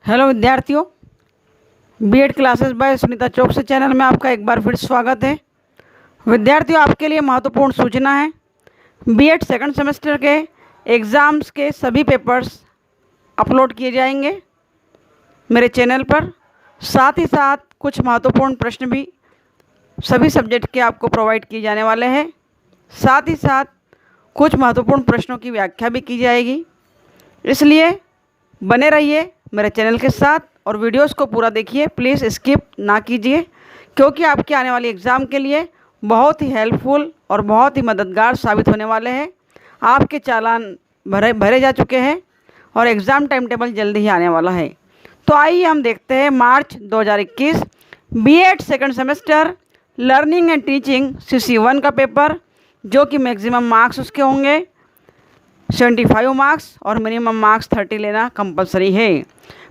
Hello विद्यार्थियों, BEd classes bye Sunita चौकसी channel में आपका एक बार फिर स्वागत है। विद्यार्थियों, आपके लिए महत्वपूर्ण सूचना है। बीएड सेकंड सेमेस्टर के एग्ज़ाम्स के सभी पेपर्स अपलोड किए जाएंगे मेरे चैनल पर। साथ ही साथ कुछ महत्वपूर्ण प्रश्न भी सभी सब्जेक्ट के आपको प्रोवाइड किए जाने वाले हैं। साथ ही साथ कुछ महत्वपूर्ण प्रश्नों की व्याख्या भी की जाएगी। इसलिए बने रहिए मेरे चैनल के साथ और वीडियोस को पूरा देखिए, प्लीज़ स्किप ना कीजिए, क्योंकि आपके आने वाली एग्ज़ाम के लिए बहुत ही हेल्पफुल और बहुत ही मददगार साबित होने वाले हैं। आपके चालान भरे जा चुके हैं और एग्ज़ाम टाइम टेबल जल्दी ही आने वाला है। तो आइए हम देखते हैं मार्च 2021 BEd second semester learning and teaching CC1 का पेपर, जो कि मैक्सिमम मार्क्स उसके होंगे 75 मार्क्स और मिनिमम मार्क्स 30 लेना कंपलसरी है।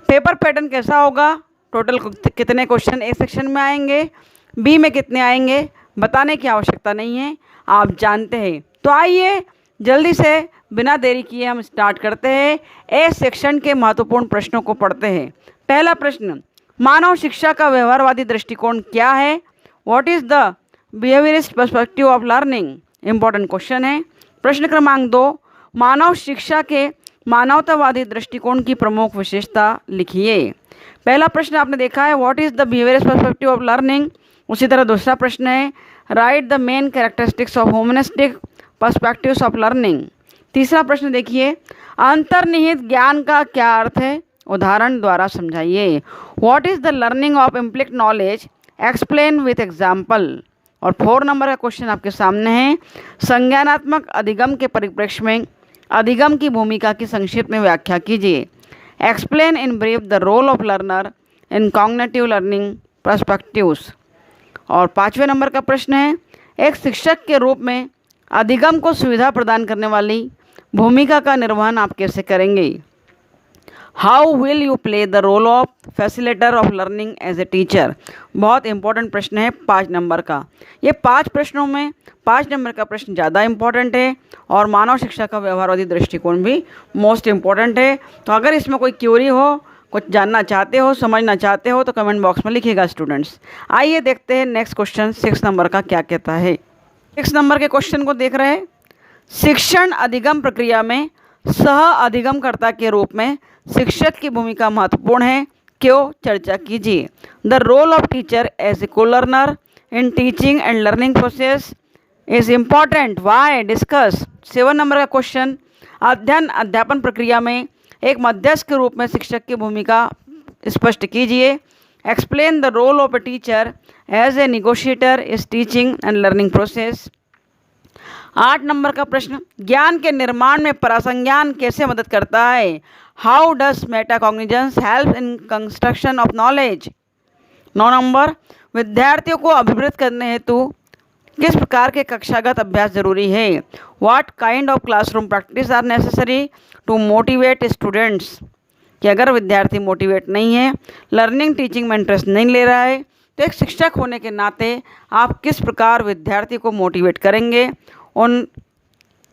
पेपर पैटर्न कैसा होगा, टोटल कितने क्वेश्चन ए सेक्शन में आएंगे, बी में कितने आएंगे, बताने की आवश्यकता नहीं है, आप जानते हैं। तो आइए जल्दी से बिना देरी किए हम स्टार्ट करते हैं। ए सेक्शन के महत्वपूर्ण प्रश्नों को पढ़ते हैं। पहला प्रश्न, मानव शिक्षा का व्यवहारवादी दृष्टिकोण क्या है? What is the behaviourist perspective of learning? Important question है। प्रश्न क्रमांक 2, मानव शिक्षा के मानवतावादी दृष्टिकोण की प्रमुख विशेषता लिखिए। पहला प्रश्न आपने देखा है, what is the behaviourist perspective of learning. उसी तरह दूसरा प्रश्न है, right the main characteristics of humanistic perspectives of learning. तीसरा प्रश्न देखिए, अंतर्निहित ज्ञान का क्या अर्थ है? उदाहरण द्वारा समझाइए। What is the learning of implicit knowledge? Explain with example. और 4 नंबर का क्वेश्चन आपके सामने है, संज्ञानात्मक अधिगम के परिप्रेक्ष्य में अधिगम की भूमिका की संक्षिप्त में व्याख्या कीजिए। Explain in brief the role of learner in cognitive learning perspectives. और 5वें नंबर का प्रश्न है, एक शिक्षक के रूप में अधिगम को सुविधा प्रदान करने वाली भूमिका का निर्वहन आप कैसे करेंगे? How will you play the role of facilitator of learning as a teacher. बहुत इंपॉर्टेंट प्रश्न है 5 नंबर का। ये 5 प्रश्नों में 5 नंबर का प्रश्न ज़्यादा इंपॉर्टेंट है और मानव शिक्षा का व्यवहारवादी दृष्टिकोण भी मोस्ट इम्पॉर्टेंट है। तो अगर इसमें कोई क्यूरी हो, कुछ जानना चाहते हो, समझना चाहते हो, तो कमेंट बॉक्स में लिखिएगा स्टूडेंट्स। आइए देखते हैं नेक्स्ट क्वेश्चन 6 नंबर का क्या कहता है। 6 नंबर के क्वेश्चन को देख रहे हैं। शिक्षण अधिगम प्रक्रिया में सह अधिगमकर्ता के रूप में शिक्षक की भूमिका महत्वपूर्ण है, क्यों? चर्चा कीजिए। The role of teacher as a co learner in teaching and learning process is important, why? Discuss. 7 नंबर का क्वेश्चन, अध्ययन अध्यापन प्रक्रिया में एक मध्यस्थ के रूप में शिक्षक की भूमिका स्पष्ट कीजिए। Explain the role of a teacher as a negotiator is teaching and learning process. 8 नंबर का प्रश्न, ज्ञान के निर्माण में परासंज्ञान कैसे मदद करता है? How does metacognition help in construction of knowledge. 9 नंबर, विद्यार्थियों को अभिवृद्ध करने हेतु किस प्रकार के कक्षागत अभ्यास जरूरी है? What kind of classroom practice are necessary to motivate students. कि अगर विद्यार्थी मोटिवेट नहीं है, लर्निंग टीचिंग में इंटरेस्ट नहीं ले रहा है, तो एक शिक्षक होने के नाते आप किस प्रकार विद्यार्थी को मोटिवेट करेंगे? उन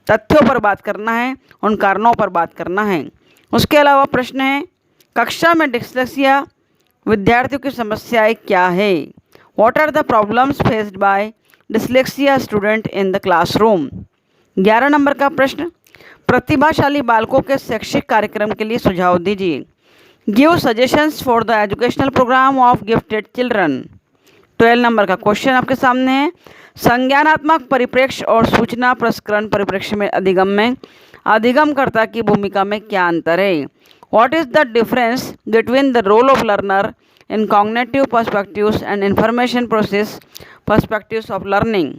तथ्यों पर बात करना है, उन कारणों पर बात करना है। उसके अलावा प्रश्न है, कक्षा में डिस्लेक्सिया विद्यार्थियों की समस्याएं क्या है? What are the problems faced by dyslexia student in the classroom. 11 number का प्रश्न, प्रतिभाशाली बालकों के शैक्षिक कार्यक्रम के लिए सुझाव दीजिए। Give suggestions for the educational program of gifted children. 12 number का क्वेश्चन आपके सामने है, संज्ञानात्मक परिप्रेक्ष्य और सूचना प्रसंस्करण परिप्रेक्ष्य में अधिगमकर्ता की भूमिका में क्या अंतर है? What is the difference between the role of learner in cognitive perspectives and information process perspectives of learning.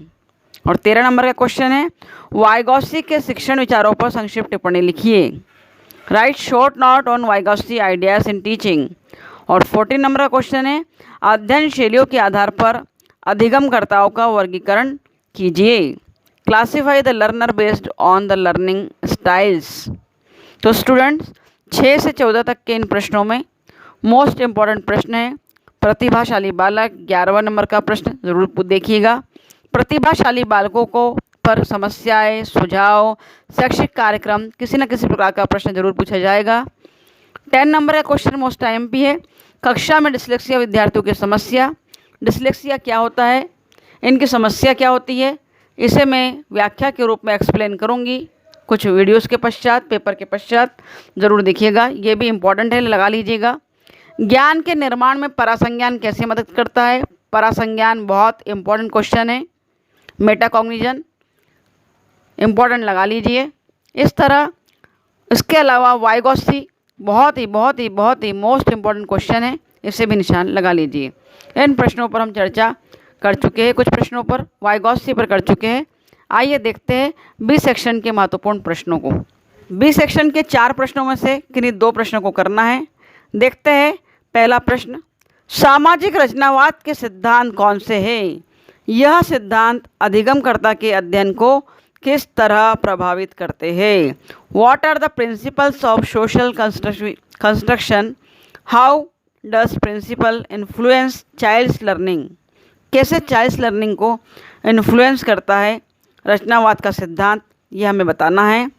और 13 नंबर का क्वेश्चन है, वाइगॉस्की के शिक्षण विचारों पर संक्षिप्त टिप्पणी लिखिए। Write short note on Vygotsky ideas in teaching. और 14 नंबर का क्वेश्चन है, अध्ययन शैलियों के आधार पर अधिगमकर्ताओं का वर्गीकरण कीजिए। Classify the learner based on the learning styles. तो स्टूडेंट्स 6 से 14 तक के इन प्रश्नों में मोस्ट इम्पॉर्टेंट प्रश्न है प्रतिभाशाली बालक। 11वां नंबर का प्रश्न जरूर देखिएगा। प्रतिभाशाली बालकों को पर समस्याएं, सुझाव, शैक्षिक कार्यक्रम, किसी न किसी प्रकार का प्रश्न जरूर पूछा जाएगा। 10 नंबर का क्वेश्चन मोस्ट IMP है। कक्षा में डिसलेक्सिया विद्यार्थियों की समस्या। डिसलेक्सिया क्या होता है, इनकी समस्या क्या होती है, इसे मैं व्याख्या के रूप में एक्सप्लेन करूँगी कुछ वीडियोस के पश्चात, पेपर के पश्चात। ज़रूर देखिएगा, ये भी इम्पॉर्टेंट है, लगा लीजिएगा। ज्ञान के निर्माण में परासंज्ञान कैसे मदद करता है। परासंज्ञान बहुत इम्पॉर्टेंट क्वेश्चन है। मेटाकॉग्निजन इम्पॉर्टेंट लगा लीजिए। इस तरह इसके अलावा वाइगॉस्सी बहुत ही मोस्ट इम्पॉर्टेंट क्वेश्चन है, इसे भी निशान लगा लीजिए। इन प्रश्नों पर हम चर्चा कर चुके हैं, कुछ प्रश्नों पर वाइगॉस्सी पर कर चुके हैं। आइए देखते हैं बी सेक्शन के महत्वपूर्ण प्रश्नों को। बी सेक्शन के 4 प्रश्नों में से किन्हीं 2 प्रश्नों को करना है। देखते हैं पहला प्रश्न, सामाजिक रचनावाद के सिद्धांत कौन से हैं? यह सिद्धांत अधिगमकर्ता के अध्ययन को किस तरह प्रभावित करते हैं? What are the principles of social construction? How does principle influence child's learning? कैसे चाइल्ड्स लर्निंग को इन्फ्लुएंस करता है रचनावाद का सिद्धांत, यह हमें बताना है।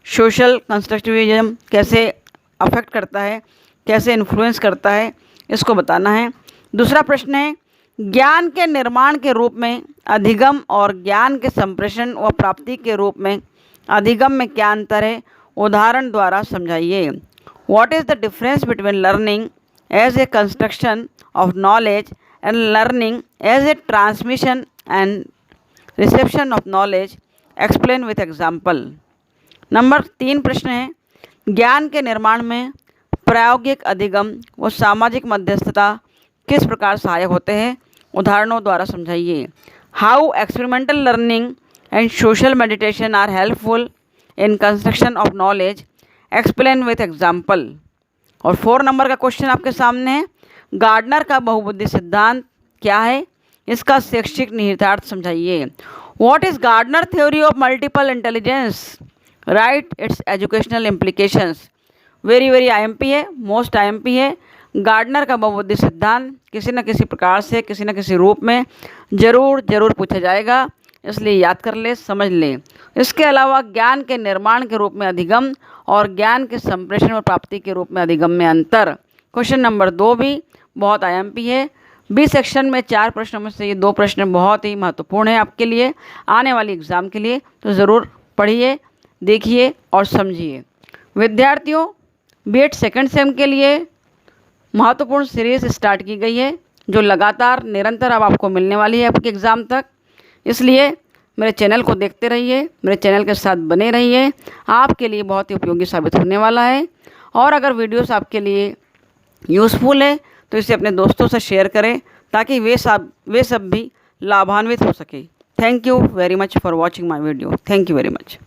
सोशल कंस्ट्रक्टिविज्म कैसे अफेक्ट करता है, कैसे इन्फ्लुएंस करता है, इसको बताना है। दूसरा प्रश्न है, ज्ञान के निर्माण के रूप में अधिगम और ज्ञान के संप्रेषण व प्राप्ति के रूप में अधिगम में क्या अंतर है? उदाहरण द्वारा समझाइए। What is the difference between learning as a construction of knowledge and learning as a transmission and reception of knowledge? Explain with example. Number 3 प्रश्न है, ज्ञान के निर्माण में प्रायोगिक अधिगम व सामाजिक मध्यस्थता किस प्रकार सहायक होते हैं? उदाहरणों द्वारा समझाइए। How experimental learning and social meditation are helpful in construction of knowledge? Explain with example. और 4 नंबर का क्वेश्चन आपके सामने है, गार्डनर का बहुबुद्धि सिद्धांत क्या है? इसका शैक्षिक निहितार्थ समझाइए। What is Gardner theory of multiple intelligence? Write its educational implications. Very IMP है, मोस्ट IMP है। गार्डनर का बहुबुद्धि सिद्धांत किसी न किसी प्रकार से, किसी न किसी रूप में ज़रूर पूछा जाएगा, इसलिए याद कर ले, समझ लें। इसके अलावा ज्ञान के निर्माण के रूप में अधिगम और ज्ञान के संप्रेषण और प्राप्ति के रूप में अधिगम में अंतर। क्वेश्चन नंबर 2 भी बहुत IMP है। बी सेक्शन में 4 प्रश्नों में से ये 2 प्रश्न बहुत ही महत्वपूर्ण है आपके लिए, आने वाली एग्ज़ाम के लिए, तो ज़रूर पढ़िए, देखिए और समझिए। विद्यार्थियों, B.Ed सेकंड सेम के लिए महत्वपूर्ण सीरीज़ स्टार्ट की गई है, जो लगातार निरंतर अब आपको मिलने वाली है आपके एग्ज़ाम तक। इसलिए मेरे चैनल को देखते रहिए, मेरे चैनल के साथ बने रहिए, आपके लिए बहुत ही उपयोगी साबित होने वाला है। और अगर वीडियोस आपके लिए यूज़फुल है तो इसे अपने दोस्तों से शेयर करें, ताकि वे सब भी लाभान्वित हो सके। Thank you very much for watching my video. Thank you very much.